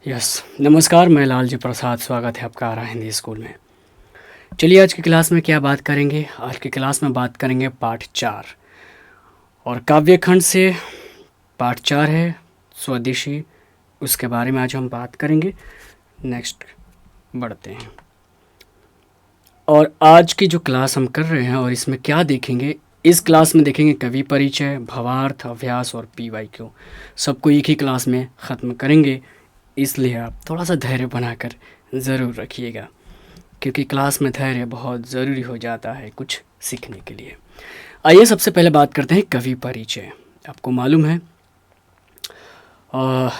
नमस्कार, मैं लालजी प्रसाद। स्वागत है आपका आरा हिंदी स्कूल में। चलिए आज की क्लास में क्या बात करेंगे। आज की क्लास में बात करेंगे पाठ 4 और काव्य खंड से पाठ 4 है स्वदेशी, उसके बारे में आज हम बात करेंगे। नेक्स्ट बढ़ते हैं और आज की जो क्लास हम कर रहे हैं और इसमें क्या देखेंगे, इस क्लास में देखेंगे कवि परिचय, भावार्थ, अभ्यास और PYQ। सबको एक ही क्लास में ख़त्म करेंगे, इसलिए आप थोड़ा सा धैर्य बनाकर ज़रूर रखिएगा, क्योंकि क्लास में धैर्य बहुत ज़रूरी हो जाता है कुछ सीखने के लिए। आइए सबसे पहले बात करते हैं कवि परिचय। आपको मालूम है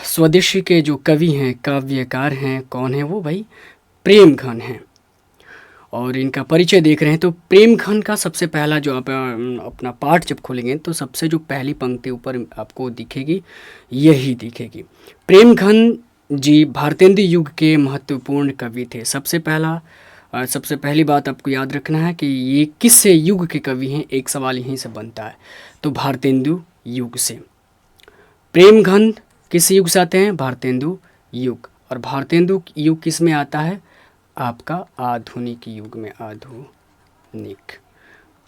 स्वदेशी के जो कवि हैं, काव्यकार हैं, कौन है वो? भाई प्रेमघन हैं। और इनका परिचय देख रहे हैं तो प्रेमघन का सबसे पहला जो आप अपना पाठ जब खोलेंगे तो सबसे जो पहली पंक्ति ऊपर आपको दिखेगी, यही दिखेगी। प्रेमघन जी भारतेंदु युग के महत्वपूर्ण कवि थे। सबसे पहली बात आपको याद रखना है कि ये किस युग के कवि हैं, एक सवाल यहीं से बनता है। तो भारतेंदु युग से। प्रेमघन किस युग से आते हैं? भारतेंदु युग। और भारतेंदु युग किस में आता है? आपका आधुनिक युग में।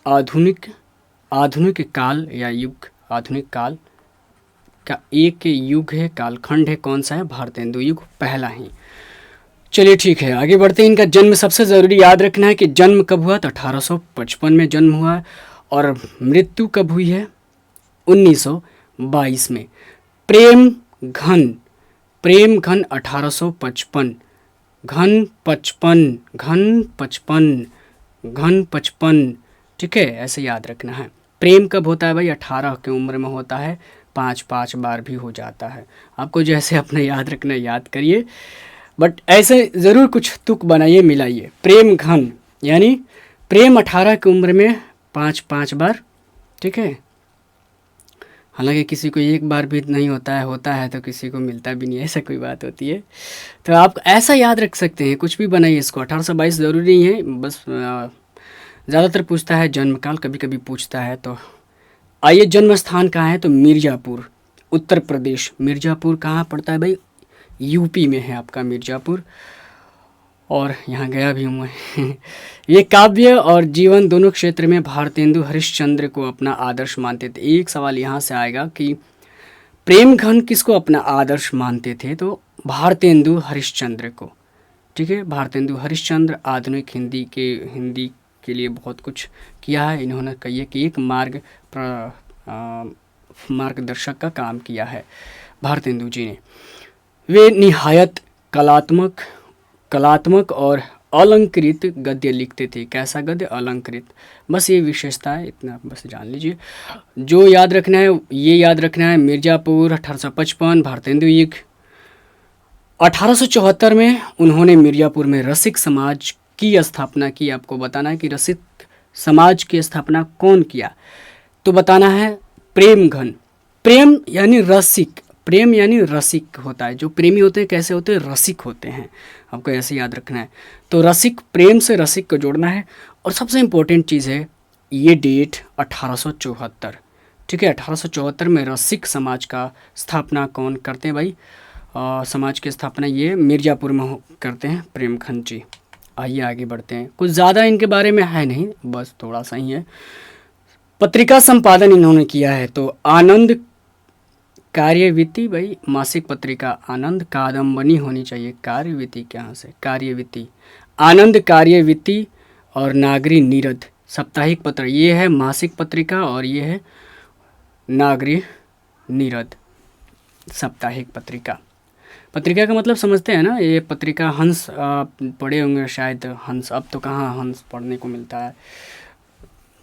आधुनिक काल या युग, आधुनिक काल का एक युग है, कालखंड है। कौन सा है? भारतेंदु युग, पहला ही। चलिए ठीक है, आगे बढ़ते हैं। इनका जन्म सबसे ज़रूरी याद रखना है कि जन्म कब हुआ? तो 1855 में जन्म हुआ है और मृत्यु कब हुई है? 1922 में। प्रेमघन 1855, घन 55, ठीक है, ऐसे याद रखना है। प्रेम कब होता है भाई? 18 की उम्र में होता है, 5 बार भी हो जाता है। आपको जैसे अपना याद रखना, याद करिए, बट ऐसे ज़रूर कुछ तुक बनाइए, मिलाइए। प्रेम घन यानी प्रेम 18 की उम्र में 5 बार, ठीक है। हालांकि किसी को एक बार भी नहीं होता है तो किसी को मिलता भी नहीं है, ऐसा कोई बात होती है। तो आप ऐसा याद रख सकते हैं, कुछ भी बनाइए इसको। 1822 ज़रूरी नहीं है, बस ज़्यादातर पूछता है जन्मकाल, कभी कभी पूछता है। तो आइए, जन्म स्थान कहाँ है? तो मिर्ज़ापुर, उत्तर प्रदेश। मिर्ज़ापुर कहाँ पड़ता है भाई? UP में है आपका मिर्ज़ापुर, और यहाँ गया भी हूँ मैं। ये काव्य और जीवन दोनों क्षेत्र में भारतेंदु हरिश्चंद्र को अपना आदर्श मानते थे। एक सवाल यहाँ से आएगा कि प्रेमघन किसको अपना आदर्श मानते थे? तो भारतेंदु हरिश्चंद्र को, ठीक है। भारतेंदु हरिश्चंद्र आधुनिक हिंदी के लिए बहुत कुछ किया है इन्होंने। कहिए कि एक मार्गदर्शक का काम किया है भारतेंदु जी ने। वे निहायत कलात्मक और अलंकृत गद्य लिखते थे। कैसा गद्य? अलंकृत। बस ये विशेषता है, इतना बस जान लीजिए। जो याद रखना है ये याद रखना है। मिर्ज़ापुर 1855, भारतेंदु युग। 1874 में उन्होंने मिर्ज़ापुर में रसिक समाज की स्थापना की। आपको बताना है कि रसिक समाज की स्थापना कौन किया, तो बताना है प्रेमघन। प्रेम यानी रसिक होता है। जो प्रेमी होते हैं कैसे होते हैं? रसिक होते हैं। आपको ऐसे याद रखना है। तो रसिक, प्रेम से रसिक को जोड़ना है। और सबसे इम्पोर्टेंट चीज़ है ये डेट 1874, ठीक है। 1874 में रसिक समाज का स्थापना कौन करते हैं भाई? समाज की स्थापना ये मिर्ज़ापुर में करते हैं प्रेमघन जी। आइए आगे बढ़ते हैं। कुछ ज़्यादा इनके बारे में है नहीं, बस थोड़ा सा ही है। पत्रिका संपादन इन्होंने किया है। तो आनंद कार्यविति, भाई मासिक पत्रिका आनंद, कादम्बनी होनी चाहिए। कार्यविति कहाँ से? कार्यविति, आनंद कार्यविति और नागरी नीरद साप्ताहिक पत्र, ये है मासिक पत्रिका और ये है नागरी नीरद साप्ताहिक पत्रिका। पत्रिका का मतलब समझते हैं ना? ये पत्रिका हंस, आप पढ़े होंगे शायद हंस। अब तो कहाँ हंस पढ़ने को मिलता है।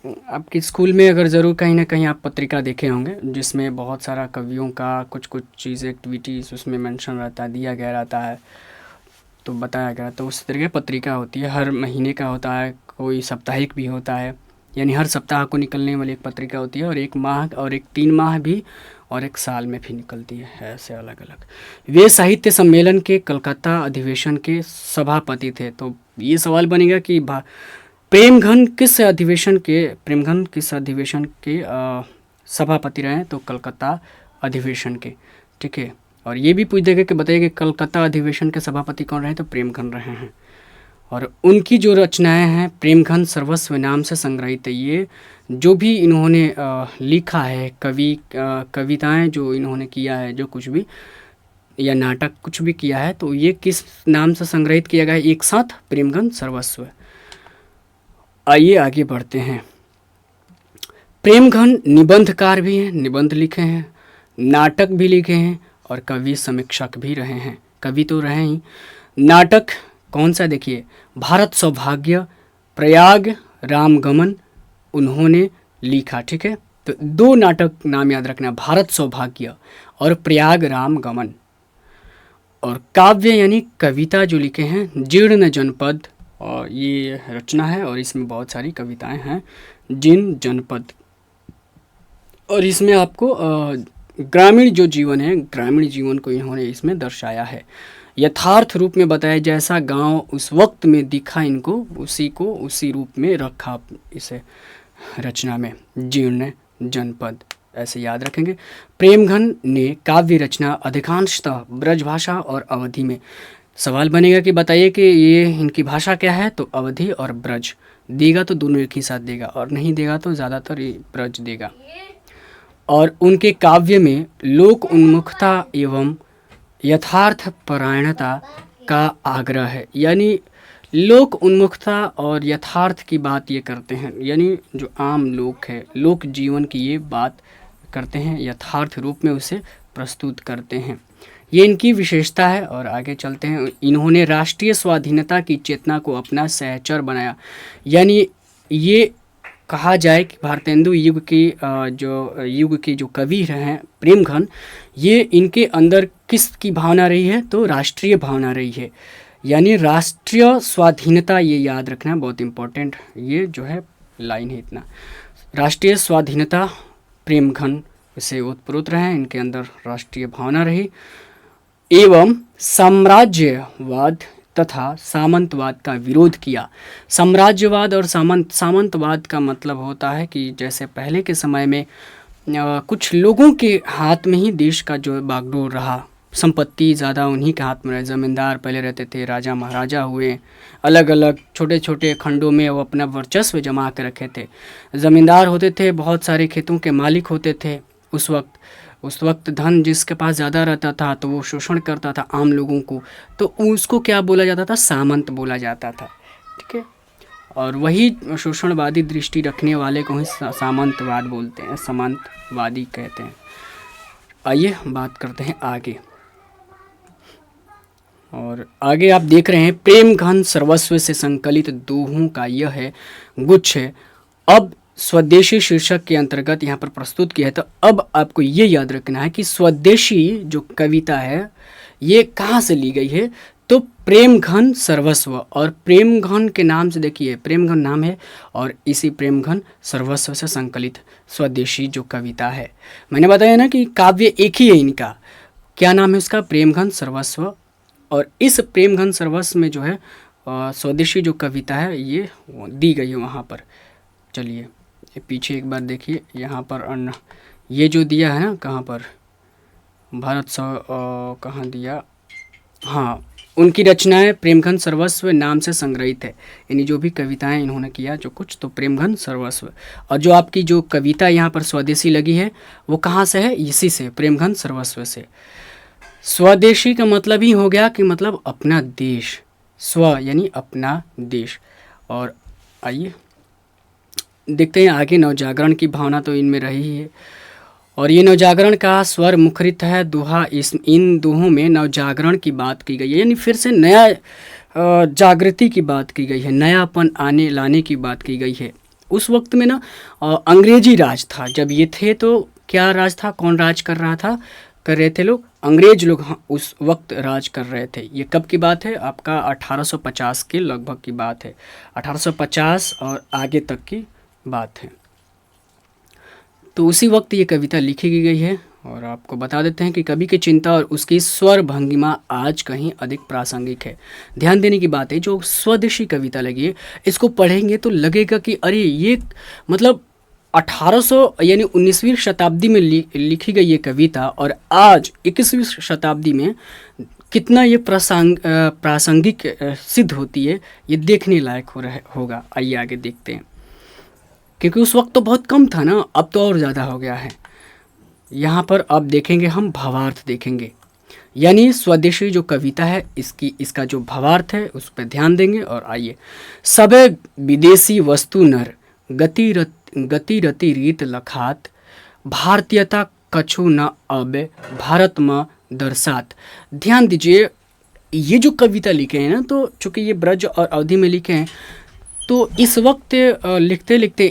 आपके स्कूल में अगर ज़रूर कहीं ना कहीं आप पत्रिका देखे होंगे, जिसमें बहुत सारा कवियों का कुछ चीज़ एक्टिविटीज़ उसमें मेंशन रहता है, दिया गया रहता है, तो बताया गया। तो उस तरह की पत्रिका होती है। हर महीने का होता है, कोई साप्ताहिक भी होता है, यानी हर सप्ताह को निकलने वाली एक पत्रिका होती है। और एक माह और एक 3 माह भी और एक साल में भी निकलती है, ऐसे अलग अलग। वे साहित्य सम्मेलन के कलकत्ता अधिवेशन के सभापति थे। तो ये सवाल बनेगा कि प्रेमघन किस अधिवेशन के सभापति रहे? तो कलकत्ता अधिवेशन के, ठीक है। और ये भी पूछ देगा कि बताइए कि कलकत्ता अधिवेशन के सभापति कौन रहे, तो प्रेमघन रहे हैं। और उनकी जो रचनाएं हैं प्रेमघन सर्वस्व नाम से संग्रहित है। ये जो भी इन्होंने लिखा है, कविताएं जो इन्होंने किया है, जो कुछ भी या नाटक कुछ भी किया है, तो ये किस नाम से संग्रहित किया गया है, एक साथ प्रेमघन सर्वस्व। आइए आगे बढ़ते हैं। प्रेमघन निबंधकार भी हैं, निबंध लिखे हैं, नाटक भी लिखे हैं और कवि समीक्षक भी रहे हैं। कवि तो रहे ही। नाटक कौन सा, देखिए भारत सौभाग्य, प्रयाग रामगमन उन्होंने लिखा, ठीक है। तो दो नाटक नाम याद रखना, भारत सौभाग्य और प्रयाग रामगमन। और काव्य यानी कविता जो लिखे हैं, जीर्ण जनपद, और ये रचना है और इसमें बहुत सारी कविताएं हैं, जीर्ण जनपद। और इसमें आपको ग्रामीण जो जीवन है, ग्रामीण जीवन को इन्होंने इसमें दर्शाया है, यथार्थ रूप में बताया, जैसा गांव उस वक्त में दिखा इनको, उसी को उसी रूप में रखा इसे रचना में, जीर्ण जनपद, ऐसे याद रखेंगे। प्रेमघन ने काव्य रचना अधिकांशतः ब्रजभाषा और अवधि में। सवाल बनेगा कि बताइए कि ये इनकी भाषा क्या है, तो अवधि और ब्रज देगा तो दोनों एक ही साथ देगा, और नहीं देगा तो ज़्यादातर ये ब्रज देगा। और उनके काव्य में लोक उन्मुखता एवं यथार्थ परायणता का आग्रह है, यानी लोक उन्मुखता और यथार्थ की बात ये करते हैं, यानी जो आम लोग है, लोक जीवन की ये बात करते हैं, यथार्थ रूप में उसे प्रस्तुत करते हैं, ये इनकी विशेषता है। और आगे चलते हैं। इन्होंने राष्ट्रीय स्वाधीनता की चेतना को अपना सहचर बनाया, यानी ये कहा जाए कि भारतेंदु युग की जो कवि रहे हैं प्रेमघन, ये इनके अंदर किस की भावना रही है, तो राष्ट्रीय भावना रही है, यानी राष्ट्रीय स्वाधीनता, ये याद रखना बहुत इम्पोर्टेंट, ये जो है लाइन है इतना। राष्ट्रीय स्वाधीनता प्रेमघन से उत्प्रोत रहे हैं, इनके अंदर राष्ट्रीय भावना रही, एवं साम्राज्यवाद तथा सामंतवाद का विरोध किया। साम्राज्यवाद और सामंतवाद का मतलब होता है कि जैसे पहले के समय में कुछ लोगों के हाथ में ही देश का जो बागडोर रहा, संपत्ति ज़्यादा उन्हीं के हाथ में रहे, ज़मींदार पहले रहते थे, राजा महाराजा हुए, अलग अलग छोटे छोटे खंडों में वो अपना वर्चस्व जमा के रखे थे, ज़मींदार होते थे, बहुत सारे खेतों के मालिक होते थे। उस वक्त धन जिसके पास ज़्यादा रहता था तो वो शोषण करता था आम लोगों को, तो उसको क्या बोला जाता था, सामंत बोला जाता था, ठीक है। और वही शोषणवादी दृष्टि रखने वाले को ही सामंतवाद बोलते हैं, सामंतवादी कहते हैं। आइए बात करते हैं आगे। और आगे आप देख रहे हैं प्रेमघन सर्वस्व से संकलित दोहों का यह है गुच्छ है। अब स्वदेशी शीर्षक के अंतर्गत यहाँ पर प्रस्तुत किया है, तो अब आपको ये याद रखना है कि स्वदेशी जो कविता है ये कहाँ से ली गई है, तो प्रेमघन सर्वस्व, और प्रेमघन के नाम से देखिए, प्रेमघन नाम है और इसी प्रेमघन सर्वस्व से संकलित स्वदेशी जो कविता है, मैंने बताया ना कि काव्य एक ही है इनका, क्या नाम है उसका, प्रेमघन सर्वस्व। और इस प्रेमघन सर्वस्व में जो है स्वदेशी जो कविता है ये दी गई है वहाँ पर। चलिए पीछे एक बार देखिए, यहाँ पर ये जो दिया है ना, कहाँ पर भारत कहाँ दिया, हाँ, उनकी रचनाएं प्रेमघन सर्वस्व नाम से संग्रहित है, यानी जो भी कविताएं इन्होंने किया जो कुछ, तो प्रेमघन सर्वस्व। और जो आपकी जो कविता यहाँ पर स्वदेशी लगी है वो कहाँ से है, इसी से, प्रेमघन सर्वस्व से। स्वदेशी का मतलब ही हो गया कि मतलब अपना देश, स्व यानी अपना देश। और आइए देखते हैं आगे। नवजागरण की भावना तो इनमें रही है, और ये नवजागरण का स्वर मुखरित है दोहा, इन दोहों में नवजागरण की बात की गई है, यानी फिर से नया जागृति की बात की गई है, नयापन लाने की बात की गई है। उस वक्त में ना अंग्रेजी राज था, जब ये थे तो क्या राज था, कौन राज कर रहे थे लोग, अंग्रेज लोग उस वक्त राज कर रहे थे। ये कब की बात है, आपका 1850 के लगभग की बात है, 1850 और आगे तक की बात है। तो उसी वक्त ये कविता लिखी गई है। और आपको बता देते हैं कि कवि की चिंता और उसकी स्वर भंगिमा आज कहीं अधिक प्रासंगिक है। ध्यान देने की बात है, जो स्वदेशी कविता लगी है, इसको पढ़ेंगे तो लगेगा कि अरे ये मतलब 1800 यानी 19वीं शताब्दी में लिखी गई ये कविता और आज 21वीं शताब्दी में कितना ये प्रासंगिक सिद्ध होती है, ये देखने लायक होगा। आइए आगे देखते हैं, क्योंकि उस वक्त तो बहुत कम था ना, अब तो और ज़्यादा हो गया है। यहाँ पर अब देखेंगे हम भावार्थ देखेंगे, यानी स्वदेशी जो कविता है इसका जो भावार्थ है उस पर ध्यान देंगे। और आइए, सबे विदेशी वस्तु नर गति रति रीत लखात, भारतीयता कछु न अब भारत में दर्शात। ध्यान दीजिए, ये जो कविता लिखे हैं ना, तो चूँकि ये ब्रज और अवधि में लिखे हैं, तो इस वक्त लिखते लिखते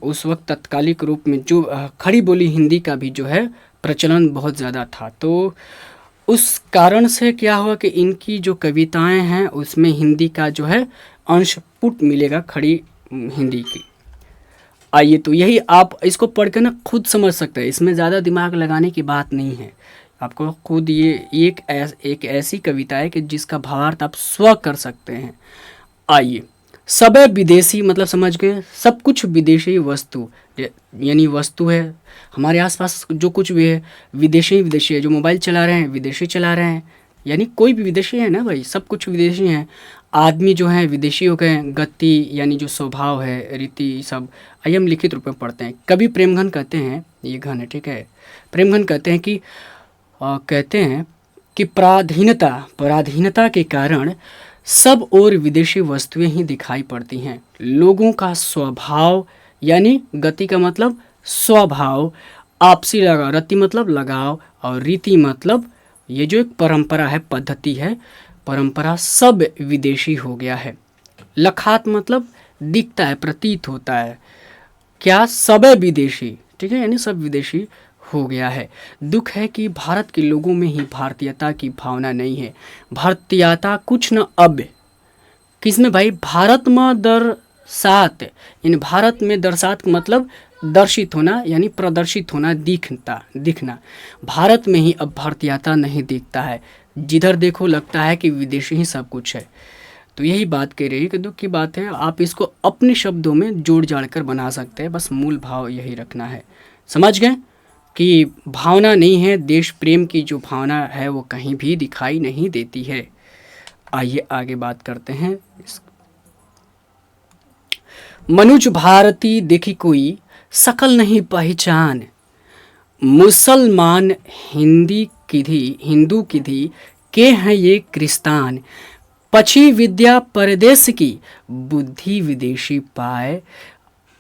उस वक्त तत्कालिक रूप में जो खड़ी बोली हिंदी का भी जो है प्रचलन बहुत ज़्यादा था। तो उस कारण से क्या हुआ कि इनकी जो कविताएं हैं उसमें हिंदी का जो है अंशपुट मिलेगा, खड़ी हिंदी की। आइए, तो यही आप इसको पढ़ के ना खुद समझ सकते हैं, इसमें ज़्यादा दिमाग लगाने की बात नहीं है। आपको खुद ये एक ऐसी कविता है कि जिसका भावार्थ आप स्व कर सकते हैं। आइए, सब विदेशी मतलब समझ गए, सब कुछ विदेशी वस्तु, यानी वस्तु है हमारे आसपास जो कुछ भी है विदेशी है। जो मोबाइल चला रहे हैं विदेशी चला रहे हैं, यानी कोई भी विदेशी है ना भाई, सब कुछ विदेशी हैं। आदमी जो है विदेशी हो गए। गति यानी जो स्वभाव है, रीति, सब आइए हम लिखित रूप में पढ़ते हैं। कवि प्रेमघन कहते हैं, ये घन है ठीक है, प्रेमघन कहते हैं कि पराधीनता के कारण सब और विदेशी वस्तुएं ही दिखाई पड़ती हैं। लोगों का स्वभाव यानी गति का मतलब स्वभाव, आपसी लगाव, रति मतलब लगाव, और रीति मतलब ये जो एक परंपरा है, पद्धति है, परंपरा, सब विदेशी हो गया है। लखात मतलब दिखता है, प्रतीत होता है। क्या? सब विदेशी, ठीक है, यानी सब विदेशी हो गया है। दुख है कि भारत के लोगों में ही भारतीयता की भावना नहीं है। भारतीयता कुछ न अब किसमें भाई? भारत में दर्शात, यानी भारत में दर्शात मतलब दर्शित होना, यानी प्रदर्शित होना, दिखना। भारत में ही अब भारतीयता नहीं दिखता है। जिधर देखो लगता है कि विदेशी ही सब कुछ है। तो यही बात कह रही है कि दुख की बात है। आप इसको अपने शब्दों में जोड़ जाड़ कर बना सकते हैं, बस मूल भाव यही रखना है। समझ गए कि भावना नहीं है, देश प्रेम की जो भावना है वो कहीं भी दिखाई नहीं देती है। आइए आगे बात करते हैं। मनुज भारती देखी कोई सकल नहीं पहचान, मुसलमान हिंदू किधी के हैं ये क्रिस्तान, पछी विद्या परदेश की बुद्धि विदेशी पाए,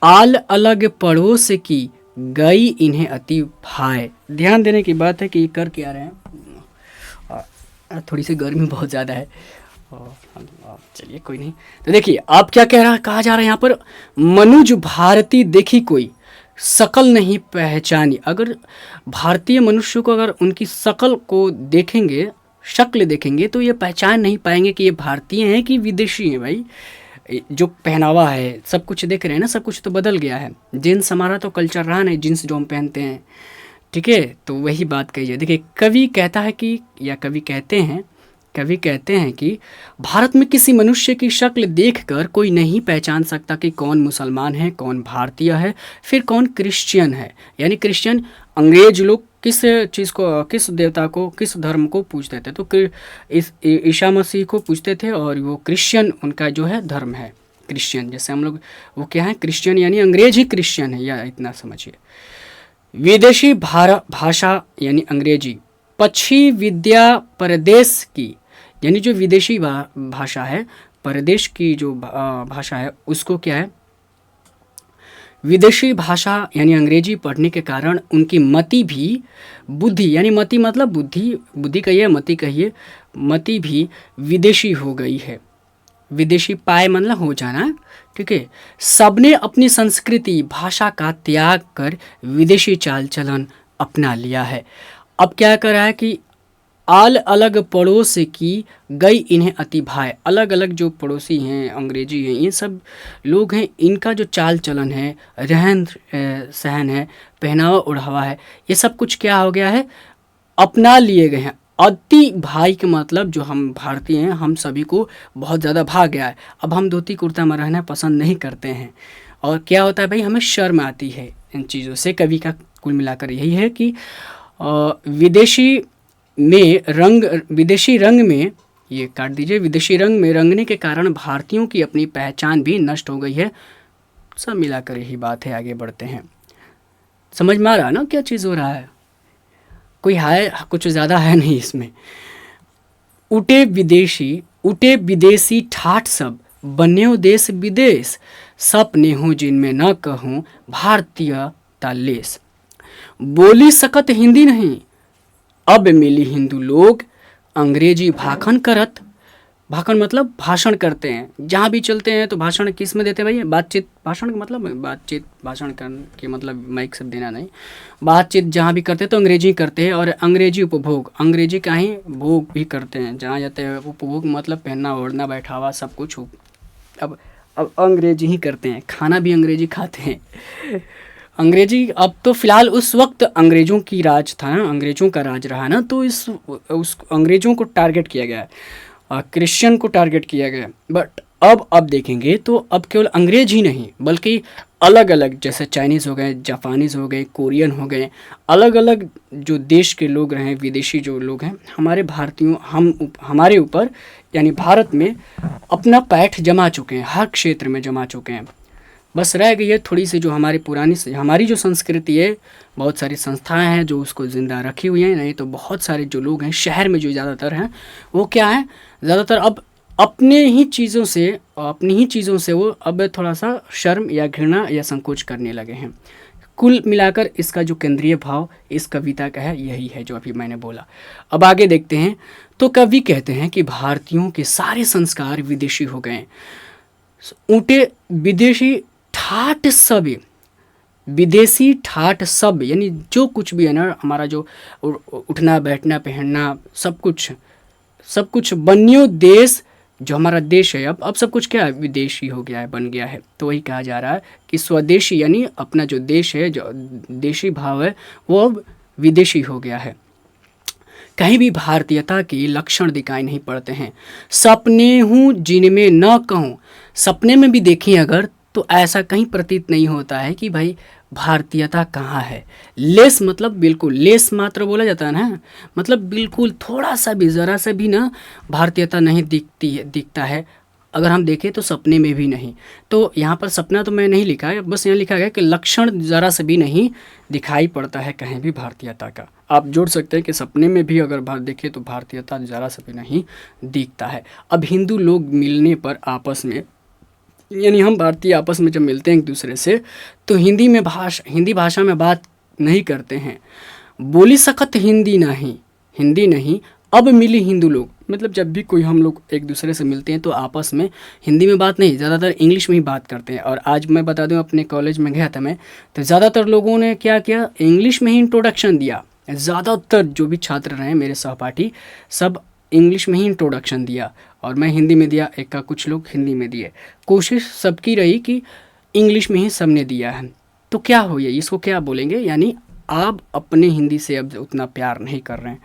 आल अलग पड़ोस की गई इन्हें अति भाए। ध्यान देने की बात है कि ये कर क्या रहे हैं, थोड़ी सी गर्मी बहुत ज़्यादा है, चलिए कोई नहीं। तो देखिए आप क्या कहा जा रहा है यहाँ पर, मनुज भारती देखी कोई शकल नहीं पहचानी। अगर भारतीय मनुष्य को अगर उनकी शकल को देखेंगे, शक्ल देखेंगे, तो ये पहचान नहीं पाएंगे कि ये भारतीय हैं कि विदेशी हैं। भाई जो पहनावा है, सब कुछ देख रहे हैं ना, सब कुछ तो बदल गया है। जीन्स हमारा तो कल्चर रहा नहीं, जीन्स जो हम पहनते हैं, ठीक है। तो वही बात कही है। देखिए कवि कहता है कि, या कवि कहते हैं कि भारत में किसी मनुष्य की शक्ल देखकर कोई नहीं पहचान सकता कि कौन मुसलमान है, कौन भारतीय है, फिर कौन क्रिश्चियन है। यानी क्रिश्चियन, अंग्रेज लोग किस चीज़ को, किस देवता को, किस धर्म को पूजते थे, तो इस ईसा मसीह को पूजते थे, और वो क्रिश्चियन उनका जो है धर्म है, क्रिश्चियन। जैसे हम लोग वो क्या है, क्रिश्चियन, यानी अंग्रेज ही क्रिश्चियन है, या इतना समझिए। विदेशी भाषा यानी अंग्रेजी, पक्षी विद्या परदेश की, यानी जो विदेशी भाषा है, परदेश की जो भाषा है उसको क्या है, विदेशी भाषा यानी अंग्रेजी पढ़ने के कारण उनकी मति भी, बुद्धि यानी मति मतलब बुद्धि कहिए, मति कहिए, मति भी विदेशी हो गई है। विदेशी पाए मतलब हो जाना, ठीक है। सबने अपनी संस्कृति भाषा का त्याग कर विदेशी चाल चलन अपना लिया है। अब क्या कर रहा है कि आल अलग पड़ोस की गई इन्हें अति भाए। अलग अलग जो पड़ोसी हैं, अंग्रेजी हैं, ये सब लोग हैं, इनका जो चाल चलन है, रहन सहन है, पहनावा ओढ़ावा है, ये सब कुछ क्या हो गया है, अपना लिए गए हैं। अति भाई के मतलब जो हम भारतीय हैं, हम सभी को बहुत ज़्यादा भा गया है। अब हम धोती कुर्ता में रहना पसंद नहीं करते हैं, और क्या होता है भाई, हमें शर्म आती है इन चीज़ों से। कवि का कुल मिलाकर यही है कि विदेशी रंग में, ये काट दीजिए, विदेशी रंग में रंगने के कारण भारतीयों की अपनी पहचान भी नष्ट हो गई है। सब मिलाकर यही बात है। आगे बढ़ते हैं। समझ में आ रहा है ना क्या चीज़ हो रहा है? कोई है, कुछ ज़्यादा है नहीं इसमें। उटे विदेशी ठाठ सब, बन्यो देश विदेश, सपने हूँ जिनमें न कहूँ भारतीय तालेस। बोली सकत हिंदी नहीं, अब मिली हिंदू लोग, अंग्रेजी भाखन करत। भाषण मतलब भाषण करते हैं, जहाँ भी चलते हैं तो भाषण किस में देते हैं भाई? बातचीत। भाषण का मतलब बातचीत, भाषण के मतलब माइक सब देना नहीं। बातचीत जहाँ भी करते हैं तो अंग्रेजी करते हैं। और अंग्रेजी उपभोग, अंग्रेजी का ही भोग भी करते हैं। जहाँ जाते हैं उपभोग मतलब पहनना ओढ़ना बैठावा सब कुछ अब अंग्रेजी ही करते हैं। खाना भी अंग्रेजी खाते हैं। अंग्रेजी अब तो फ़िलहाल उस वक्त अंग्रेज़ों की राज था ना, अंग्रेज़ों का राज रहा ना, तो उस अंग्रेज़ों को टारगेट किया गया है, क्रिश्चियन को टारगेट किया गया। बट अब देखेंगे तो अब केवल अंग्रेज ही नहीं बल्कि अलग अलग, जैसे चाइनीज़ हो गए, जापानीज़ हो गए, कोरियन हो गए, अलग अलग जो देश के लोग रहे, विदेशी जो लोग हैं, हमारे भारतीयों हमारे ऊपर यानी भारत में अपना पैठ जमा चुके हैं, हर क्षेत्र में जमा चुके हैं। बस रह गई है थोड़ी सी जो हमारी जो संस्कृति है, बहुत सारी संस्थाएं हैं जो उसको ज़िंदा रखी हुई हैं। नहीं तो बहुत सारे जो लोग हैं शहर में जो ज़्यादातर हैं वो क्या है, ज़्यादातर अब अपनी ही चीज़ों से वो अब थोड़ा सा शर्म या घृणा या संकोच करने लगे हैं। कुल मिलाकर इसका जो केंद्रीय भाव इस कविता का है यही है जो अभी मैंने बोला। अब आगे देखते हैं। तो कवि कहते हैं कि भारतीयों के सारे संस्कार विदेशी हो गए, ऊँटे विदेशी ठाठ सब, विदेशी ठाठ सब यानी जो कुछ भी है ना, हमारा जो उठना बैठना पहनना सब कुछ बन्यो देश, जो हमारा देश है अब सब कुछ क्या है, विदेशी हो गया है, बन गया है। तो वही कहा जा रहा है कि स्वदेशी यानी अपना जो देश है, जो देशी भाव है, वो अब विदेशी हो गया है। कहीं भी भारतीयता के लक्षण दिखाई नहीं पड़ते हैं। सपने हूँ जिनमें न कहूँ, सपने में भी देखें अगर तो ऐसा कहीं प्रतीत नहीं होता है कि भाई भारतीयता कहाँ है। लेस मतलब बिल्कुल, लेस मात्र बोला जाता है ना, मतलब बिल्कुल थोड़ा सा भी, ज़रा सा भी ना भारतीयता नहीं दिखता है। अगर हम देखें तो सपने में भी नहीं। तो यहाँ पर सपना तो मैं नहीं लिखा है, बस यहाँ लिखा गया कि लक्षण ज़रा से भी नहीं दिखाई पड़ता है कहीं भी भारतीयता का। आप जोड़ सकते हैं कि सपने में भी अगर देखें तो भारतीयता ज़रा से भी नहीं दिखता है। अब हिंदू लोग मिलने पर आपस में, यानी हम भारतीय आपस में जब मिलते हैं एक दूसरे से, तो हिंदी भाषा में बात नहीं करते हैं। बोली सकत हिंदी नहीं, अब मिली हिंदू लोग, मतलब जब भी कोई हम लोग एक दूसरे से मिलते हैं तो आपस में हिंदी में बात नहीं, ज़्यादातर इंग्लिश में ही बात करते हैं। और आज मैं बता दूं, अपने कॉलेज में गया था मैं, तो ज़्यादातर लोगों ने क्या किया, इंग्लिश में ही इंट्रोडक्शन दिया। ज़्यादातर जो भी छात्र रहे मेरे सहपाठी, सब इंग्लिश में ही इंट्रोडक्शन दिया और मैं हिंदी में दिया, एक का कुछ लोग हिंदी में दिए। कोशिश सबकी रही कि इंग्लिश में ही सबने दिया है। तो क्या हो, ये इसको क्या बोलेंगे, यानी आप अपने हिंदी से अब उतना प्यार नहीं कर रहे हैं,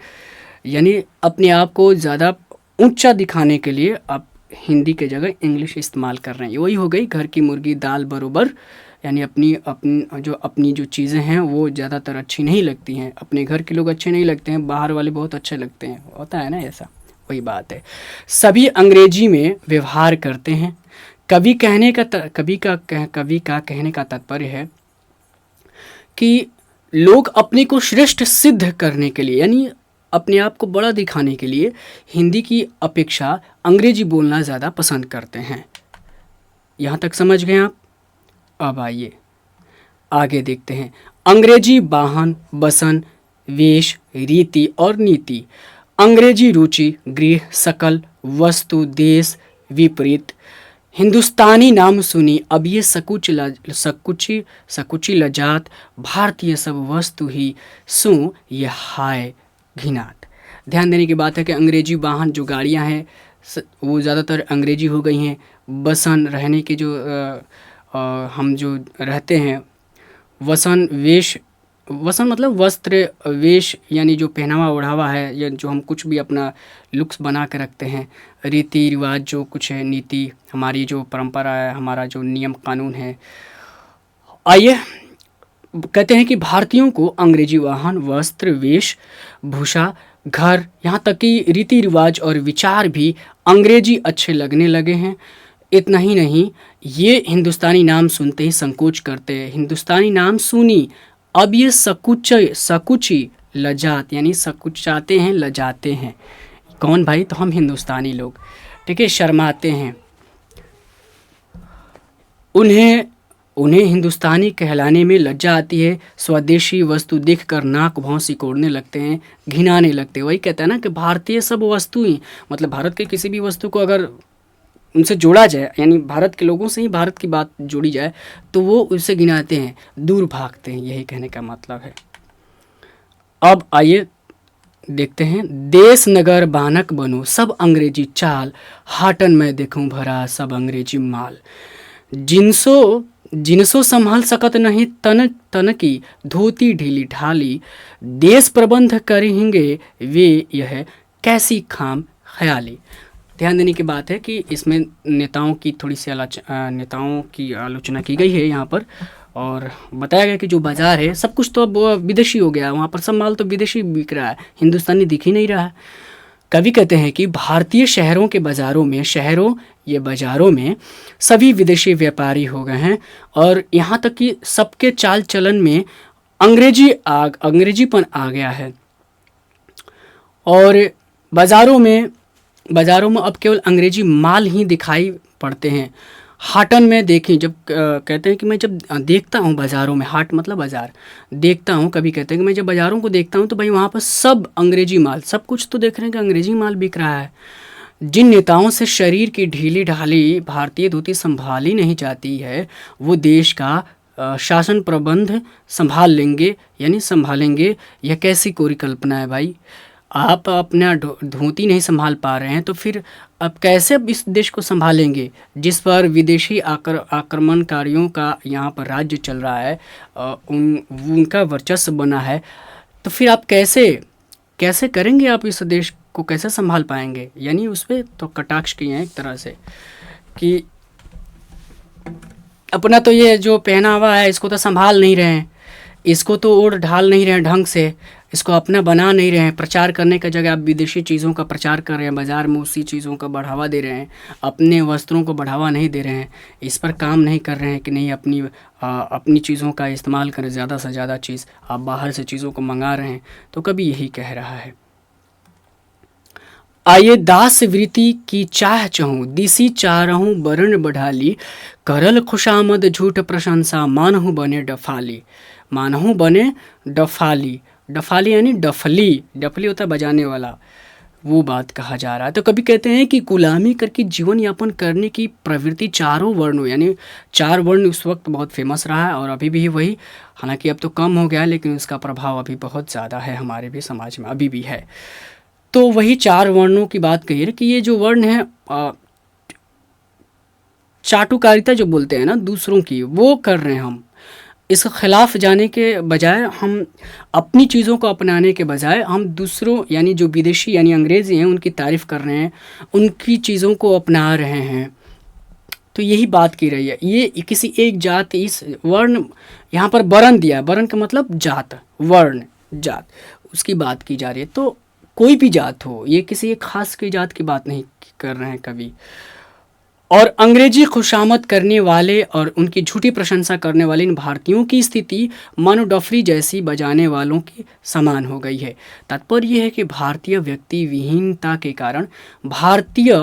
यानी अपने आप को ज़्यादा ऊंचा दिखाने के लिए आप हिंदी के जगह इंग्लिश इस्तेमाल कर रहे हैं। वही हो गई घर की मुर्गी दाल बरोबर, यानी अपनी जो चीज़ें हैं वो ज़्यादातर अच्छी नहीं लगती हैं। अपने घर के लोग अच्छे नहीं लगते हैं, बाहर वाले बहुत अच्छे लगते हैं, होता है ना ऐसा, वही बात है। सभी अंग्रेजी में व्यवहार करते हैं। कवि का कहने का तात्पर्य है कि लोग अपने को श्रेष्ठ सिद्ध करने के लिए, यानी अपने आप को बड़ा दिखाने के लिए हिंदी की अपेक्षा अंग्रेजी बोलना ज़्यादा पसंद करते हैं। यहाँ तक समझ गए आप? अब आइए आगे देखते हैं। अंग्रेजी वाहन, बसन, वेश, रीति और नीति, अंग्रेजी रुचि, गृह, सकल, वस्तु, देश, विपरीत, हिंदुस्तानी नाम सुनी, अब ये सकुची लजात, भारतीय सब वस्तु ही सु ये हाय घिनात। ध्यान देने की बात है कि अंग्रेजी वाहन जो गाड़ियां हैं वो ज़्यादातर अंग्रेजी हो गई हैं। बसन, रहने के जो हम जो रहते हैं, वसन मतलब वस्त्र, वेश यानी जो पहनावा ओढ़ावा है, या जो हम कुछ भी अपना लुक्स बना के रखते हैं, रीति रिवाज जो कुछ है, नीति हमारी जो परंपरा है, हमारा जो नियम कानून है, आइए, कहते हैं कि भारतीयों को अंग्रेजी वाहन, वस्त्र, वेश भूषा, घर, यहाँ तक कि रीति रिवाज और विचार भी अंग्रेजी अच्छे लगने लगे हैं। इतना ही नहीं, ये हिंदुस्तानी नाम सुनते ही संकोच करते हैं। हिंदुस्तानी नाम सुनी, अब ये सकुची लजात, यानी सकुचाते हैं, लजाते हैं। कौन भाई? तो हम हिंदुस्तानी लोग, ठीक है, शर्माते हैं। उन्हें उन्हें हिंदुस्तानी कहलाने में लज्जा आती है। स्वदेशी वस्तु देखकर नाक भौं सिकोड़ने लगते हैं, घिनाने लगते हैं। वही कहता है ना कि भारतीय सब वस्तु ही, मतलब भारत के किसी भी वस्तु को अगर उनसे जोड़ा जाए, यानी भारत के लोगों से ही भारत की बात जोड़ी जाए, तो वो उससे घिनाते हैं, दूर भागते हैं। यही कहने का मतलब है। अब आइए देखते हैं। देश नगर बानक बनो, सब अंग्रेजी चाल, हाटन में देखूं भरा सब अंग्रेजी माल। जिनसो संभाल सकत नहीं तन की, धोती ढीली ढाली, देश प्रबंध करेंगे वे यह कैसी खाम ख्याली। ध्यान देने की बात है कि इसमें नेताओं की थोड़ी सी नेताओं की आलोचना की गई है यहाँ पर, और बताया गया कि जो बाज़ार है सब कुछ तो अब विदेशी हो गया है, वहाँ पर सब माल तो विदेशी बिक रहा है, हिंदुस्तानी दिख ही नहीं रहा है। कवि कहते हैं कि भारतीय शहरों के बाज़ारों में सभी विदेशी व्यापारी हो गए हैं, और यहाँ तक कि सबके चाल चलन में अंग्रेजीपन आ गया है। और बाज़ारों में अब केवल अंग्रेजी माल ही दिखाई पड़ते हैं। हाटन में देखें, जब कहते हैं कि मैं जब देखता हूँ बाज़ारों में, हाट मतलब बाज़ार, देखता हूँ, कभी कहते हैं कि मैं जब बाज़ारों को देखता हूँ तो भाई वहाँ पर सब अंग्रेजी माल, सब कुछ तो देख रहे हैं कि अंग्रेजी माल बिक रहा है। जिन नेताओं से शरीर की ढीली ढाली भारतीय धोती संभाली नहीं जाती है, वो देश का शासन प्रबंध संभालेंगे, यह कैसी कोरी कल्पना है भाई। आप अपना धोती नहीं संभाल पा रहे हैं तो फिर अब कैसे इस देश को संभालेंगे, जिस पर विदेशी आक्रमणकारियों का यहाँ पर राज्य चल रहा है, उनका वर्चस्व बना है। तो फिर आप कैसे करेंगे, आप इस देश को कैसे संभाल पाएंगे। यानी उस पर तो कटाक्ष किए हैं एक तरह से कि अपना तो ये जो पहनावा है इसको तो संभाल नहीं रहे हैं, इसको तो ओढ़ ढाल नहीं रहे हैं ढंग से, इसको अपना बना नहीं रहे हैं। प्रचार करने का जगह आप विदेशी चीज़ों का प्रचार कर रहे हैं, बाज़ार में उसी चीज़ों का बढ़ावा दे रहे हैं, अपने वस्त्रों को बढ़ावा नहीं दे रहे हैं। इस पर काम नहीं कर रहे हैं कि नहीं अपनी चीज़ों का इस्तेमाल करें, ज़्यादा से ज़्यादा चीज़ आप बाहर से चीज़ों को मंगा रहे हैं। तो कभी यही कह रहा है। आइए, दास वृत्ति की चाह चहूँ, दिसी चारहूँ बरन बढ़ाली, करल खुशामद झूठ प्रशंसा, मानहु बने डफाली। डफाली यानी डफली होता है बजाने वाला, वो बात कहा जा रहा है। तो कभी कहते हैं कि गुलामी करके जीवन यापन करने की प्रवृत्ति चारों वर्णों, यानी 4 वर्ण उस वक्त बहुत फेमस रहा है और अभी भी वही, हालांकि अब तो कम हो गया, लेकिन उसका प्रभाव अभी बहुत ज़्यादा है हमारे भी समाज में, अभी भी है। तो वही 4 वर्णों की बात कही है कि ये जो वर्ण है चाटुकारिता जो बोलते हैं ना दूसरों की, वो कर रहे हैं हम। इसके खिलाफ जाने के बजाय, हम अपनी चीज़ों को अपनाने के बजाय हम दूसरों यानी जो विदेशी यानी अंग्रेज़ी हैं उनकी तारीफ़ कर रहे हैं, उनकी चीज़ों को अपना रहे हैं। तो यही बात की रही है। ये किसी एक जात, इस वर्ण यहाँ पर वर्ण दिया है, वर्ण का मतलब जात, वर्ण जात, उसकी बात की जा रही है। तो कोई भी जात हो, ये किसी एक खास की जात की बात नहीं कर रहे हैं कवि। और अंग्रेजी खुशामद करने वाले और उनकी झूठी प्रशंसा करने वाले इन भारतीयों की स्थिति मानो डफरी जैसी बजाने वालों के समान हो गई है। तात्पर्य यह है कि भारतीय व्यक्ति विहीनता के कारण, भारतीय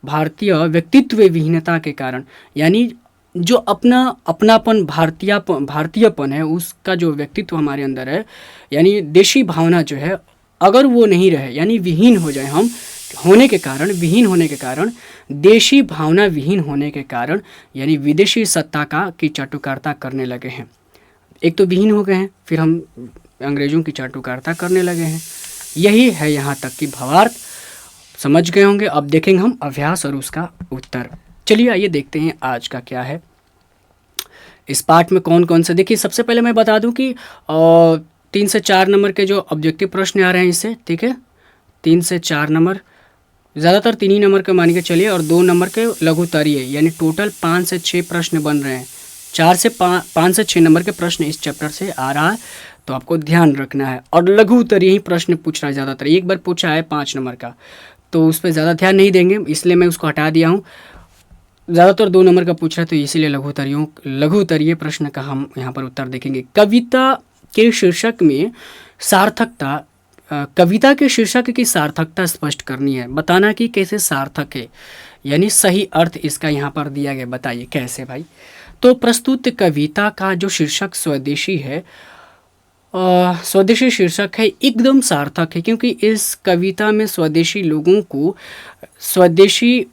व्यक्तित्व विहीनता के कारण, यानी जो अपनापन भारतीयपन है, उसका जो व्यक्तित्व हमारे अंदर है, यानी देशी भावना जो है, अगर वो नहीं रहे, यानी विहीन हो जाए हम विहीन होने के कारण, देशी भावना विहीन होने के कारण, यानी विदेशी सत्ता की चाटुकारिता करने लगे हैं। एक तो विहीन हो गए हैं, फिर हम अंग्रेज़ों की चाटुकारिता करने लगे हैं। यही है यहाँ तक कि भावार्थ समझ गए होंगे। अब देखेंगे हम अभ्यास और उसका उत्तर। चलिए आइए देखते हैं आज का क्या है। इस पाठ में कौन कौन से, देखिए सबसे पहले मैं बता दूं कि 3 से 4 नंबर के जो ऑब्जेक्टिव प्रश्न आ रहे हैं इससे, ठीक है, 3 से 4 नंबर, ज़्यादातर 3 ही नंबर के मान के चलिए, और 2 नंबर के लघुत्तरीय, यानी टोटल 5 से 6 प्रश्न बन रहे हैं। 5 से 6 नंबर के प्रश्न इस चैप्टर से आ रहा है, तो आपको ध्यान रखना है। और लघु उत्तरीय ही प्रश्न पूछ रहा है ज़्यादातर। एक बार पूछा है 5 नंबर का, तो उस पर ज़्यादा ध्यान नहीं देंगे, इसलिए मैं उसको हटा दिया हूँ। ज़्यादातर 2 नंबर का पूछ रहा है, तो इसीलिए लघु उत्तरीय प्रश्न का हम यहाँ पर उत्तर देखेंगे। कविता के शीर्षक में सार्थकता, कविता के शीर्षक की सार्थकता स्पष्ट करनी है, बताना कि कैसे सार्थक है, यानी सही अर्थ इसका यहाँ पर दिया गया। बताइए कैसे भाई। तो प्रस्तुत कविता का जो शीर्षक स्वदेशी है, स्वदेशी शीर्षक है, एकदम सार्थक है, क्योंकि इस कविता में स्वदेशी लोगों को स्वदेशी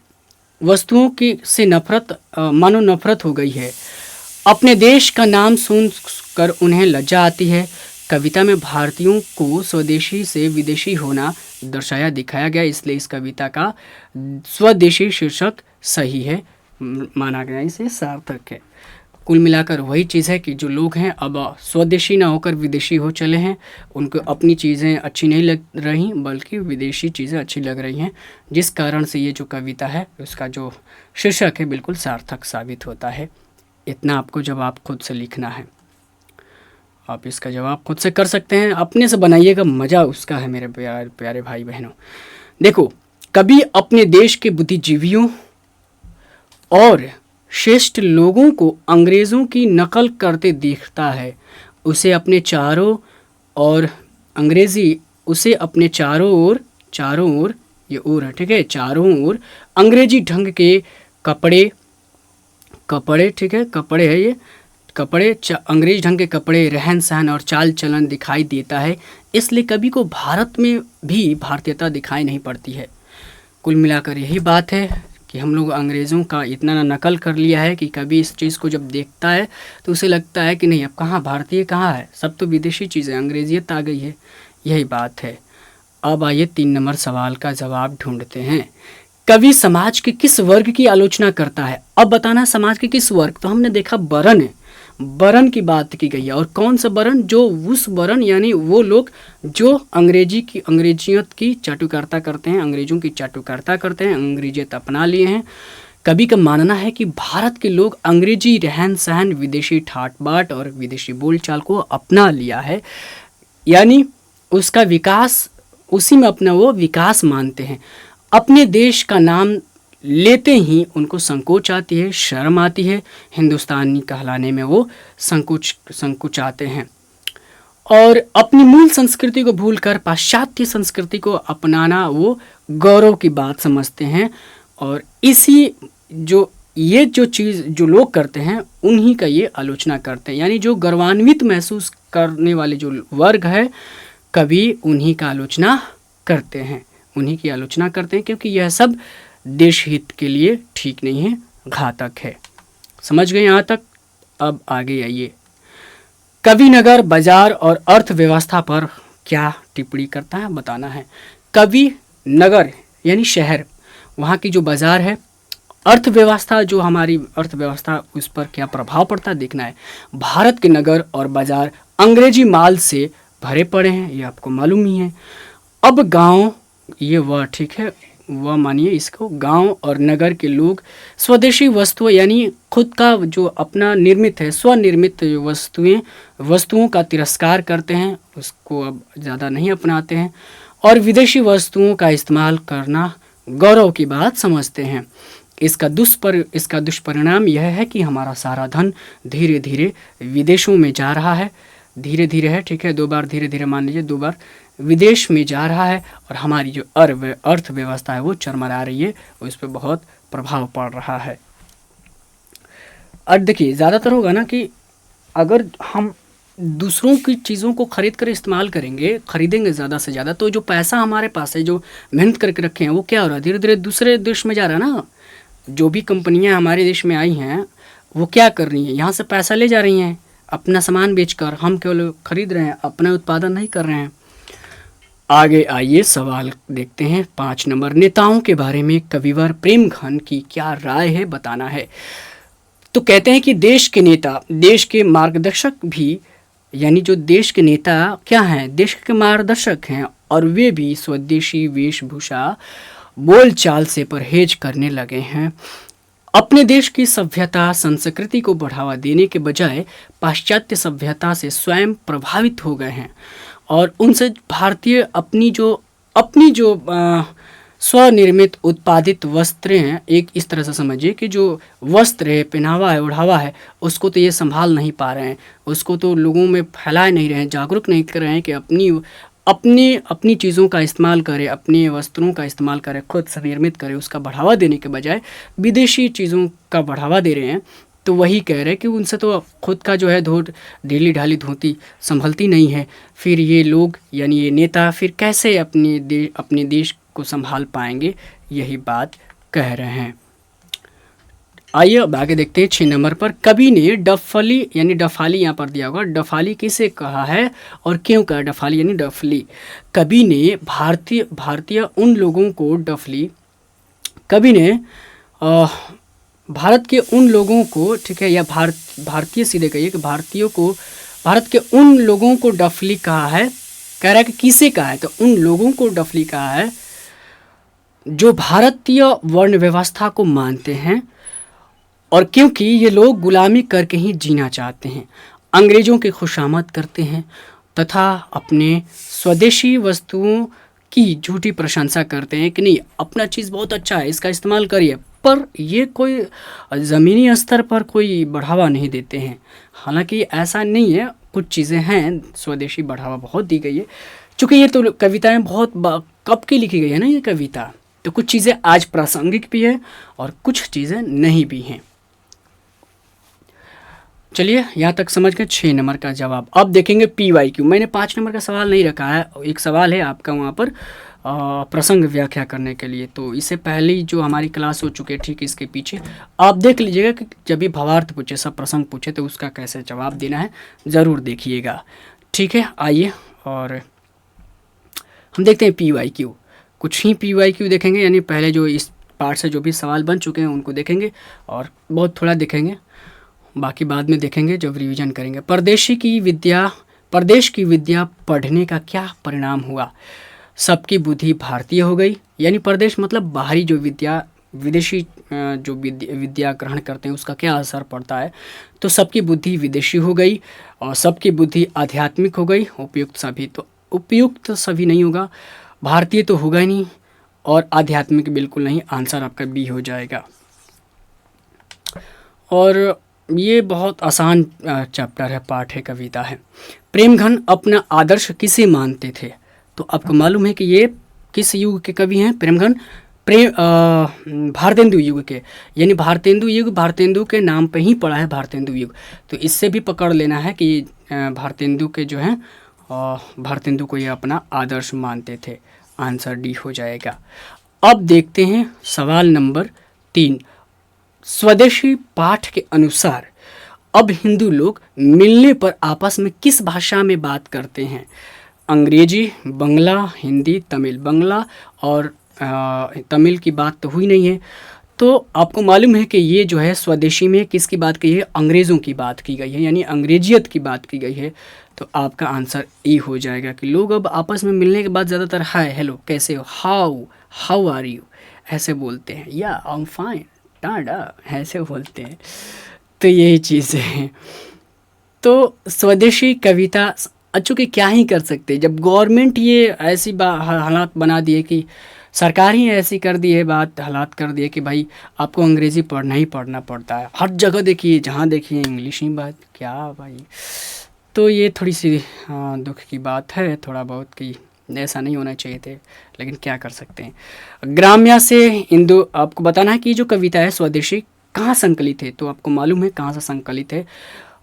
वस्तुओं की से नफरत, मानो नफरत हो गई है। अपने देश का नाम सुनकर उन्हें लज्जा आती है। कविता में भारतीयों को स्वदेशी से विदेशी होना दर्शाया दिखाया गया, इसलिए इस कविता का स्वदेशी शीर्षक सही है, माना गया, इसे सार्थक है। कुल मिलाकर वही चीज़ है कि जो लोग हैं अब स्वदेशी ना होकर विदेशी हो चले हैं, उनको अपनी चीज़ें अच्छी नहीं लग रही बल्कि विदेशी चीज़ें अच्छी लग रही हैं, जिस कारण से ये जो कविता है उसका जो शीर्षक है बिल्कुल सार्थक साबित होता है। इतना आपको जवाब खुद से लिखना है। आप इसका जवाब खुद से कर सकते हैं, अपने से बनाइएगा, मज़ा उसका है मेरे प्यारे भाई बहनों। देखो, कवि अपने देश के बुद्धिजीवियों और श्रेष्ठ लोगों को अंग्रेज़ों की नकल करते देखता है। उसे अपने चारों और चारों ओर, ये ओर है, ठीक है, चारों ओर अंग्रेजी ढंग के कपड़े, ठीक है, कपड़े है ये, अंग्रेज ढंग के कपड़े, रहन सहन और चाल चलन दिखाई देता है, इसलिए कवि को भारत में भी भारतीयता दिखाई नहीं पड़ती है। कुल मिलाकर यही बात है कि हम लोग अंग्रेज़ों का इतना नकल कर लिया है कि कभी इस चीज़ को जब देखता है तो उसे लगता है कि नहीं, अब कहाँ भारतीय कहाँ है, सब तो विदेशी चीज़ें, अंग्रेजियत आ गई है। यही बात है। अब आइए 3 नंबर सवाल का जवाब ढूंढते हैं। कवि समाज के किस वर्ग की आलोचना करता है? अब बताना समाज के किस वर्ग। तो हमने देखा वर्ण है, वर्ण की बात की गई है, और कौन सा वर्ण, जो उस वर्ण यानी वो लोग जो अंग्रेजियत की चाटुकारिता करते हैं, अंग्रेजों की चाटुकारिता करते हैं, अंग्रेजियत अपना लिए हैं। कवि का मानना है कि भारत के लोग अंग्रेजी रहन सहन, विदेशी ठाट बाट और विदेशी बोलचाल को अपना लिया है, यानी उसका विकास, उसी में अपना वो विकास मानते हैं। अपने देश का नाम लेते ही उनको संकोच आती है, शर्म आती है, हिंदुस्तानी कहलाने में वो संकोचाते हैं, और अपनी मूल संस्कृति को भूलकर पाश्चात्य संस्कृति को अपनाना वो गौरव की बात समझते हैं। और इसी ये जो चीज़ जो लोग करते हैं उन्हीं का ये आलोचना करते हैं, यानी जो गौरवान्वित महसूस करने वाले जो वर्ग है, कवि उन्हीं की आलोचना करते हैं, क्योंकि यह सब देश हित के लिए ठीक नहीं है, घातक है। समझ गए यहाँ तक? अब आगे आइए। कवि नगर, बाजार और अर्थव्यवस्था पर क्या टिप्पणी करता है, बताना है। कवि नगर यानी शहर, वहाँ की जो बाजार है, अर्थव्यवस्था, जो हमारी अर्थव्यवस्था, उस पर क्या प्रभाव पड़ता है देखना है। भारत के नगर और बाजार अंग्रेजी माल से भरे पड़े हैं, ये आपको मालूम ही है। अब गांव, ये वह ठीक है, वह मानिए इसको, गांव और नगर के लोग स्वदेशी वस्तुएं यानी खुद का जो अपना निर्मित है, स्वनिर्मित वस्तुओं का तिरस्कार करते हैं, उसको अब ज़्यादा नहीं अपनाते हैं, और विदेशी वस्तुओं का इस्तेमाल करना गौरव की बात समझते हैं। इसका दुष्परिणाम यह है कि हमारा सारा धन धीरे धीरे विदेशों में जा रहा है, धीरे धीरे है, ठीक है, 2 बार धीरे धीरे मान लीजिए, 2 बार विदेश में जा रहा है, और हमारी जो अर्थव्यवस्था है वो चरमरा रही है, उस पर बहुत प्रभाव पड़ रहा है। और देखिए, ज़्यादातर होगा ना कि अगर हम दूसरों की चीज़ों को खरीद कर इस्तेमाल खरीदेंगे ज़्यादा से ज़्यादा, तो जो पैसा हमारे पास है, जो मेहनत करके रखे हैं, वो क्या हो रहा है, धीरे धीरे दूसरे देश में जा रहा है ना। जो भी कंपनियां हमारे देश में आई हैं वो क्या कर रही हैं, यहाँ से पैसा ले जा रही हैं अपना सामान बेचकर, हम केवल खरीद रहे हैं, अपना उत्पादन नहीं कर रहे हैं। आगे आइए सवाल देखते हैं 5 नंबर। नेताओं के बारे में कविवर प्रेमघन की क्या राय है, बताना है। तो कहते हैं कि देश के नेता, देश के मार्गदर्शक भी, यानी जो देश के नेता क्या हैं, देश के मार्गदर्शक हैं, और वे भी स्वदेशी वेशभूषा बोलचाल से परहेज करने लगे हैं। अपने देश की सभ्यता संस्कृति को बढ़ावा देने के बजाय पाश्चात्य सभ्यता से स्वयं प्रभावित हो गए हैं और उनसे भारतीय अपनी जो स्वनिर्मित उत्पादित वस्त्र हैं, एक इस तरह से समझिए कि जो वस्त्र है, पहनावा है, ओढ़ावा है, उसको तो ये संभाल नहीं पा रहे हैं, उसको तो लोगों में फैला नहीं रहे हैं, जागरूक नहीं कर रहे हैं कि अपनी अपनी अपनी चीज़ों का इस्तेमाल करें, अपने वस्त्रों का इस्तेमाल करें, खुद से निर्मित करें। उसका बढ़ावा देने के बजाय विदेशी चीज़ों का बढ़ावा दे रहे हैं। तो वही कह रहे हैं कि उनसे तो खुद का जो है ढीली ढाली धोती संभलती नहीं है, फिर ये लोग यानी ये नेता फिर कैसे अपने देश को संभाल पाएंगे, यही बात कह रहे हैं। आइए अब आगे देखते हैं 6 नंबर पर। कवि ने डफली यानी डफाली यहाँ पर दिया होगा, डफाली किसे कहा है और क्यों कहा डफाली यानी डफली। कवि ने भारतीय उन लोगों को डफली, कवि ने भारत के उन लोगों को, ठीक है, या भारतीय सीधे कहिए कि भारत के उन लोगों को डफली कहा है। कह रहा है कि किसे कहा है, तो उन लोगों को डफली कहा है जो भारतीय वर्ण व्यवस्था को मानते हैं और क्योंकि ये लोग गुलामी करके ही जीना चाहते हैं, अंग्रेज़ों की खुशामद करते हैं तथा अपने स्वदेशी वस्तुओं की झूठी प्रशंसा करते हैं कि नहीं अपना चीज़ बहुत अच्छा है, इसका इस्तेमाल करिए, पर ये कोई ज़मीनी स्तर पर कोई बढ़ावा नहीं देते हैं। हालांकि ऐसा नहीं है, कुछ चीज़ें हैं स्वदेशी बढ़ावा बहुत दी गई है। चूँकि ये तो कविताएं बहुत कब की लिखी गई है ना ये कविता, तो कुछ चीज़ें आज प्रासंगिक भी है और कुछ चीज़ें नहीं भी हैं। चलिए यहाँ तक समझ गए 6 नंबर का जवाब। अब देखेंगे PYQ। मैंने 5 नंबर का सवाल नहीं रखा है, एक सवाल है आपका वहाँ पर प्रसंग व्याख्या करने के लिए। तो इससे पहले ही जो हमारी क्लास हो चुकी है, ठीक इसके पीछे आप देख लीजिएगा कि जब भी भावार्थ पूछे, सब प्रसंग पूछे, तो उसका कैसे जवाब देना है ज़रूर देखिएगा। ठीक है, आइए और हम देखते हैं PYQ। कुछ ही PYQ देखेंगे, यानी पहले जो इस पार्ट से जो भी सवाल बन चुके हैं उनको देखेंगे और बहुत थोड़ा देखेंगे, बाकी बाद में देखेंगे जब रिवीजन करेंगे। परदेश की विद्या पढ़ने का क्या परिणाम हुआ? सबकी बुद्धि भारतीय हो गई, यानी परदेश मतलब बाहरी जो विद्या, विदेशी जो विद्या ग्रहण करते हैं उसका क्या असर पड़ता है। तो सबकी बुद्धि विदेशी हो गई और सबकी बुद्धि आध्यात्मिक हो गई। उपयुक्त सभी नहीं होगा, भारतीय तो होगा ही नहीं और आध्यात्मिक बिल्कुल नहीं। आंसर आपका बी हो जाएगा। और ये बहुत आसान चैप्टर है, पाठ है, कविता है। प्रेमघन अपना आदर्श किसे मानते थे? तो आपको मालूम है कि ये किस युग के कवि हैं? प्रेमघन भारतेंदु युग के, यानी भारतेंदु के नाम पे ही पड़ा है भारतेंदु युग। तो इससे भी पकड़ लेना है कि भारतेंदु के जो हैं भारतेंदु को ये अपना आदर्श मानते थे। आंसर डी हो जाएगा। अब देखते हैं सवाल नंबर 3। स्वदेशी पाठ के अनुसार अब हिंदू लोग मिलने पर आपस में किस भाषा में बात करते हैं? अंग्रेजी, बंगला, हिंदी, तमिल। बंगला और तमिल की बात तो हुई नहीं है। तो आपको मालूम है कि ये जो है स्वदेशी में किसकी बात की है? अंग्रेज़ों की बात की गई है, यानी अंग्रेजियत की बात की गई है। तो आपका आंसर ए हो जाएगा कि लोग अब आपस में मिलने के बाद ज़्यादातर हाय, हेलो, कैसे हो, हाउ आर यू, ऐसे बोलते हैं, या आई एम फाइन, टाडा, ऐसे बोलते हैं। तो यही चीज़ें हैं। तो स्वदेशी कविता चूँकि क्या ही कर सकते, जब गवर्नमेंट ये ऐसी हालात बना दिए कि सरकार ही ऐसी कर दी है, हालात कर दिए कि भाई आपको अंग्रेज़ी पढ़ना ही पढ़ना पड़ता है। हर जगह देखिए, जहाँ देखिए इंग्लिश ही बात, क्या भाई। तो ये थोड़ी सी दुख की बात है थोड़ा बहुत कि ऐसा नहीं होना चाहिए थे, लेकिन क्या कर सकते हैं। ग्राम्या से इंदु, आपको बताना है कि जो कविता है स्वदेशी कहाँ संकलित है। तो आपको मालूम है कहाँ से संकलित है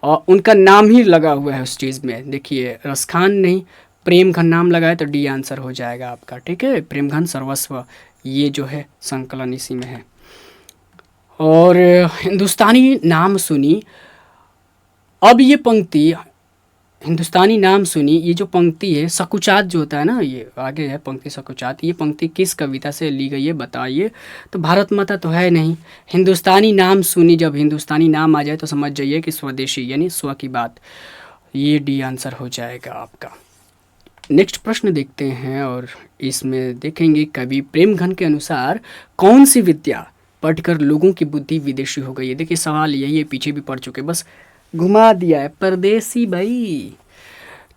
और उनका नाम ही लगा हुआ है उस चीज़ में। देखिए रसखान नहीं, प्रेमघन नाम लगा है, तो डी आंसर हो जाएगा आपका। ठीक है, प्रेमघन सर्वस्व, ये जो है संकलन इसी में है। और हिंदुस्तानी नाम सुनी, अब ये पंक्ति हिंदुस्तानी नाम सुनी, ये जो पंक्ति है सकुचात जो होता है ना, ये आगे है पंक्ति सकुचात, ये पंक्ति किस कविता से ली गई है बताइए। तो भारत माता तो है नहीं। हिंदुस्तानी नाम सुनी, जब हिंदुस्तानी नाम आ जाए तो समझ जाइए कि स्वदेशी यानी स्व की बात, ये डी आंसर हो जाएगा आपका। नेक्स्ट प्रश्न देखते हैं और इसमें देखेंगे कवि प्रेमघन के अनुसार कौन सी विद्या पढ़कर लोगों की बुद्धि विदेशी हो गई है। देखिए सवाल यही है, पीछे भी पढ़ चुके, बस घुमा दिया है। परदेसी भाई,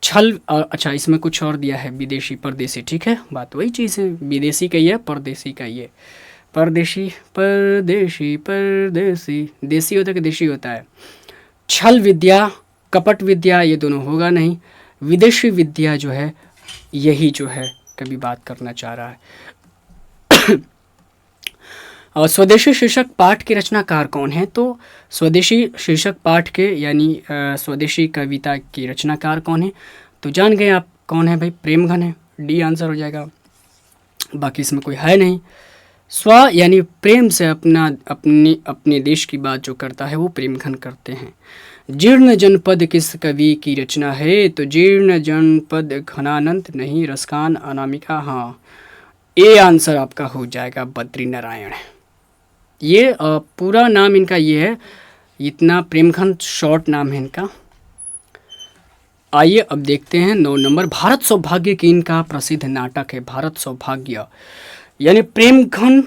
छल अच्छा इसमें कुछ और दिया है, विदेशी परदेसी, ठीक है, बात वही चीज़ है, विदेशी का ही है, परदेसी का ही है। परदेशी परदेशी परदेसी, देसी होता है कि देशी होता है। छल विद्या, कपट विद्या, ये दोनों होगा नहीं। विदेशी विद्या जो है यही जो है कभी बात करना चाह रहा है। और स्वदेशी शीर्षक पाठ के रचनाकार कौन है? तो स्वदेशी शीर्षक पाठ के यानी स्वदेशी कविता की रचनाकार कौन है? तो जान गए आप कौन है भाई, प्रेमघन है, डी आंसर हो जाएगा, बाकी इसमें कोई है नहीं। स्व यानी प्रेम से अपने देश की बात जो करता है वो प्रेमघन करते हैं। जीर्ण जनपद किस कवि की रचना है? तो जीर्ण जनपद घनानंद नहीं, रसखान अनामिका, हाँ ए आंसर आपका हो जाएगा, बद्री नारायण। ये पूरा नाम इनका ये है, इतना प्रेमघन शॉर्ट नाम है इनका। आइए अब देखते हैं 9 नंबर। भारत सौभाग्य की इनका प्रसिद्ध नाटक है, भारत सौभाग्य। यानी प्रेमघन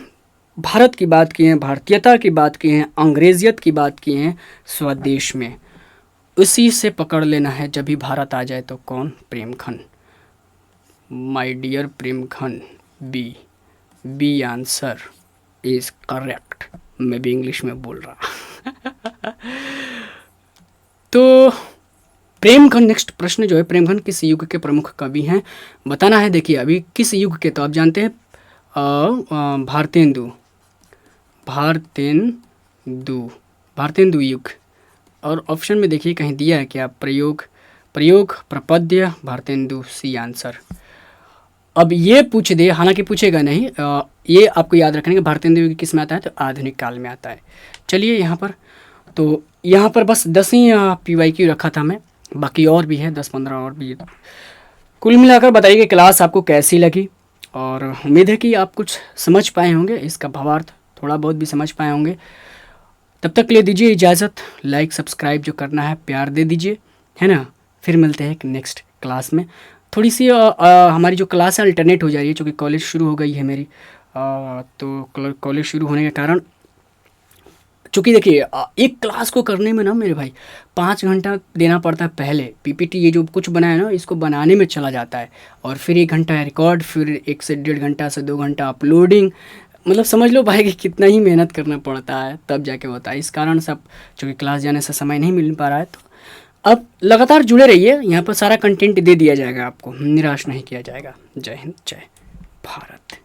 भारत की बात की है, भारतीयता की बात की है, अंग्रेजियत की बात की है स्वदेश में, उसी से पकड़ लेना है। जब भी भारत आ जाए तो कौन? Premghan, my dear Premghan. B answer is correct. मैं भी इंग्लिश में बोल रहा। तो प्रेमघन, नेक्स्ट प्रश्न जो है, प्रेमघन किस युग के प्रमुख कवि हैं? बताना है। देखिए अभी किस युग के, तो आप जानते हैं भारतेंदु युग। और ऑप्शन में देखिए कहीं दिया है क्या? प्रयोग, प्रपद्य, भारतेंदु, सी आंसर। अब ये पूछ दे, हालांकि पूछेगा नहीं, ये आपको याद रखने का, भारतेंदु युग किस में आता है? तो आधुनिक काल में आता है। चलिए यहाँ पर, तो यहाँ पर बस 10 ही PYQ रखा था मैं, बाकी और भी है 10-15 और भी है। कुल मिलाकर बताइए कि क्लास आपको कैसी लगी, और उम्मीद है कि आप कुछ समझ पाए होंगे, इसका भावार्थ थोड़ा बहुत भी समझ पाए होंगे। तब तक ले दीजिए इजाज़त, लाइक सब्सक्राइब जो करना है प्यार दे दीजिए, है ना। फिर मिलते हैं नेक्स्ट क्लास में। थोड़ी सी हमारी जो क्लास है अल्टरनेट हो जा रही है, क्योंकि कॉलेज शुरू हो गई है मेरी, तो कॉलेज शुरू होने के कारण, चूँकि देखिए एक क्लास को करने में ना मेरे भाई 5 घंटा देना पड़ता है पहले। PPT ये जो कुछ बनाया ना, इसको बनाने में चला जाता है, और फिर 1 घंटा रिकॉर्ड, फिर 1 से 1.5 घंटा से 2 घंटा अपलोडिंग, मतलब समझ लो भाई कि कितना ही मेहनत करना पड़ता है तब जाके होता है। इस कारण सब, चूँकि क्लास जाने से समय नहीं मिल पा रहा है, तो अब लगातार जुड़े रहिए, यहाँ पर सारा कंटेंट दे दिया जाएगा आपको, निराश नहीं किया जाएगा। जय हिंद, जय भारत।